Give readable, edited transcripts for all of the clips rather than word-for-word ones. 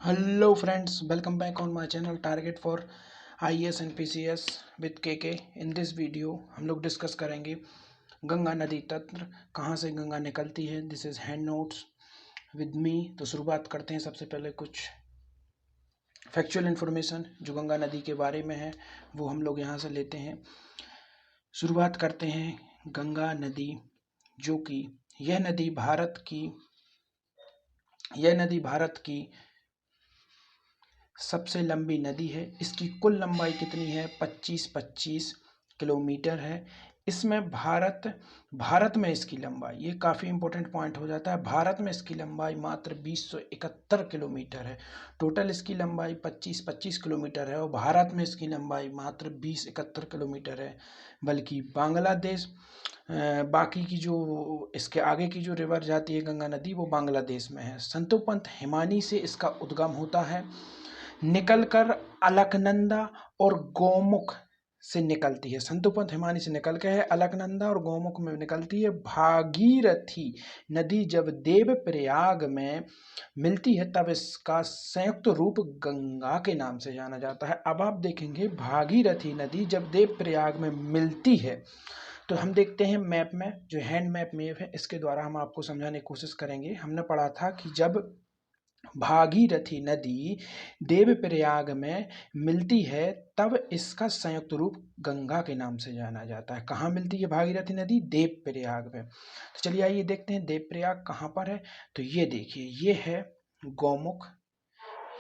Hello friends, welcome back on my channel target for IAS and PCS with KK. In this video हम लोग discuss करेंगे गंगा नदी तंत्र, कहाँ से गंगा निकलती है। This is hand notes with me. तो शुरुआत करते हैं। सबसे पहले कुछ फैक्चुअल इन्फॉर्मेशन जो गंगा नदी के बारे में है वो हम लोग यहाँ से लेते हैं। शुरुआत करते हैं गंगा नदी, जो कि यह नदी भारत की सबसे लंबी नदी है। इसकी कुल लंबाई कितनी है? 25 किलोमीटर है। इसमें भारत में इसकी लंबाई, ये काफ़ी इंपॉर्टेंट पॉइंट हो जाता है, भारत में इसकी लंबाई मात्र 2071 किलोमीटर है। टोटल इसकी लंबाई 25 किलोमीटर है और भारत में इसकी लंबाई मात्र 2071 किलोमीटर है। बल्कि बांग्लादेश, बाकी की जो इसके आगे की जो रिवर जाती है गंगा नदी, वो बांग्लादेश में है। संतोपंथ हिमानी से इसका उद्गम होता है, निकलकर अलकनंदा और गौमुख से निकलती है। संतोपंथ हिमानी से निकल के है, अलकनंदा और गौमुख में निकलती है। भागीरथी नदी जब देवप्रयाग में मिलती है तब इसका संयुक्त रूप गंगा के नाम से जाना जाता है। अब आप देखेंगे भागीरथी नदी जब देवप्रयाग में मिलती है तो हम देखते हैं मैप में, जो हैंड मैप है, इसके द्वारा हम आपको समझाने की कोशिश करेंगे। हमने पढ़ा था कि जब भागीरथी नदी देवप्रयाग में मिलती है तब इसका संयुक्त रूप गंगा के नाम से जाना जाता है। कहाँ मिलती है भागीरथी नदी? देवप्रयाग में। तो चलिए आइए देखते हैं देवप्रयाग कहाँ पर है। तो ये देखिए, ये है गौमुख,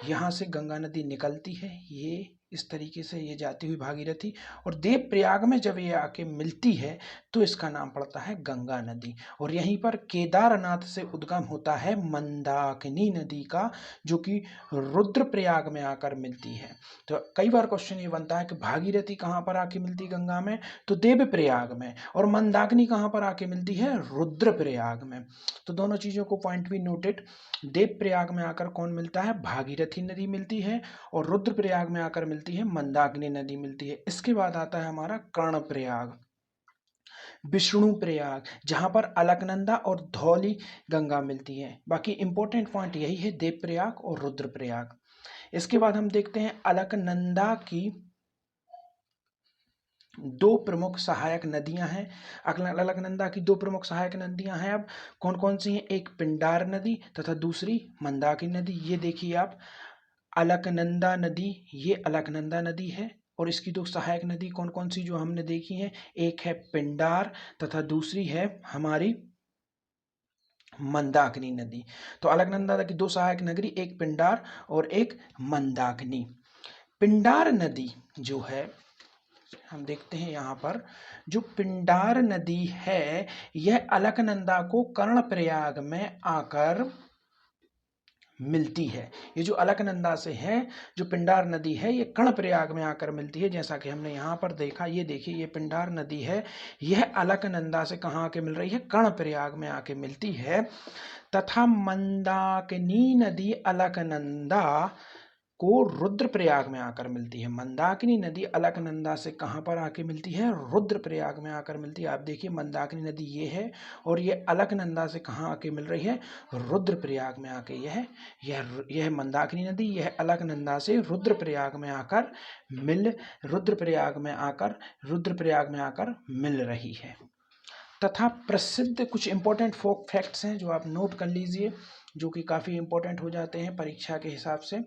यहाँ से गंगा नदी निकलती है, ये इस तरीके से ये जाती हुई भागीरथी, और देवप्रयाग में जब ये आके मिलती है तो इसका नाम पड़ता है गंगा नदी। और यहीं पर केदारनाथ से उद्गम होता है मंदाकिनी नदी का, जो कि रुद्रप्रयाग में आकर मिलती है। तो कई बार क्वेश्चन ये बनता है कि भागीरथी कहाँ पर आके मिलती गंगा में? तो देवप्रयाग में। और मंदाकिनी कहाँ पर आके मिलती है? रुद्रप्रयाग में। तो दोनों चीज़ों को पॉइंट भी नोटेड। देवप्रयाग में आकर कौन मिलता है? भागीरथी नदी मिलती है, और रुद्रप्रयाग में आकर मिलती है मंदाकिनी नदी मिलती है। इसके बाद आता है हमारा कर्णप्रयाग, विष्णु प्रयाग, जहां पर अलकनंदा और धौली गंगा मिलती है। बाकी इंपॉर्टेंट पॉइंट यही है, देवप्रयाग और रुद्रप्रयाग। इसके बाद हम देखते हैं अलकनंदा की दो प्रमुख सहायक नदियां हैं। अलकनंदा की दो प्रमुख सहायक नदियां हैं। अब कौन कौन सी हैं? एक पिंडार नदी तथा दूसरी मंदाकिनी नदी। ये देखिए आप, अलकनंदा नदी, ये अलकनंदा नदी है, और इसकी दो सहायक नदी कौन कौन सी जो हमने देखी हैं? एक है पिंडार तथा दूसरी है हमारी मंदाकिनी नदी। तो अलकनंदा की दो सहायक नगरी, एक पिंडार और एक मंदाकिनी। पिंडार नदी जो है, हम देखते हैं यहाँ पर, जो पिंडार नदी है यह अलकनंदा को कर्णप्रयाग में आकर मिलती है। ये जो अलकनंदा से है, जो पिंडार नदी है, ये कर्णप्रयाग में आकर मिलती है। जैसा कि हमने यहाँ पर देखा, ये देखिए, ये पिंडार नदी है, यह अलकनंदा से कहाँ आके मिल रही है? कर्णप्रयाग में आके मिलती है। तथा मंदाकिनी नदी अलकनंदा को रुद्रप्रयाग में आकर मिलती है। मंदाकिनी नदी अलकनंदा से कहाँ पर आके मिलती है? रुद्रप्रयाग में आकर मिलती है। आप देखिए, मंदाकिनी नदी ये है, और ये अलकनंदा से कहाँ आके मिल रही है? रुद्रप्रयाग में आके। यह मंदाकिनी नदी, यह अलकनंदा से रुद्रप्रयाग में आकर मिल रही है। तथा प्रसिद्ध कुछ इंपॉर्टेंट फोक फैक्ट्स हैं जो आप नोट कर लीजिए, जो कि काफ़ी इंपॉर्टेंट हो जाते हैं परीक्षा के हिसाब से।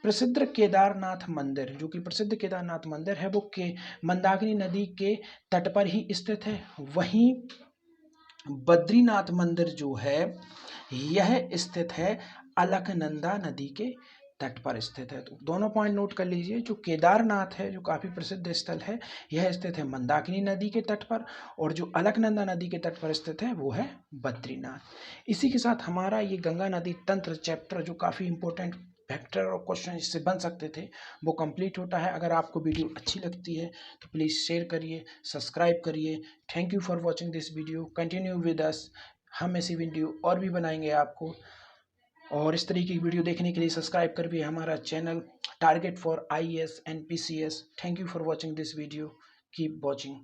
प्रसिद्ध केदारनाथ मंदिर, जो कि प्रसिद्ध केदारनाथ मंदिर है, वो के मंदाकिनी नदी के तट पर ही स्थित है। वहीं बद्रीनाथ मंदिर जो है यह स्थित है अलकनंदा नदी के तट पर स्थित है। तो दोनों पॉइंट नोट कर लीजिए। जो केदारनाथ है, जो काफ़ी प्रसिद्ध स्थल है, यह स्थित है मंदाकिनी नदी के तट पर, और जो अलकनंदा नदी के तट पर स्थित है वो है बद्रीनाथ। इसी के साथ हमारा ये गंगा नदी तंत्र चैप्टर, जो काफ़ी इंपॉर्टेंट फैक्टर और क्वेश्चन इससे बन सकते थे, वो कंप्लीट होता है। अगर आपको वीडियो अच्छी लगती है तो प्लीज़ शेयर करिए, सब्सक्राइब करिए। Thank you for watching this video. Continue with us, हम ऐसी वीडियो और भी बनाएंगे आपको। और इस तरीके की वीडियो देखने के लिए सब्सक्राइब कर भी हमारा channel target for IAS and PCS. Thank you for watching this video. Keep watching.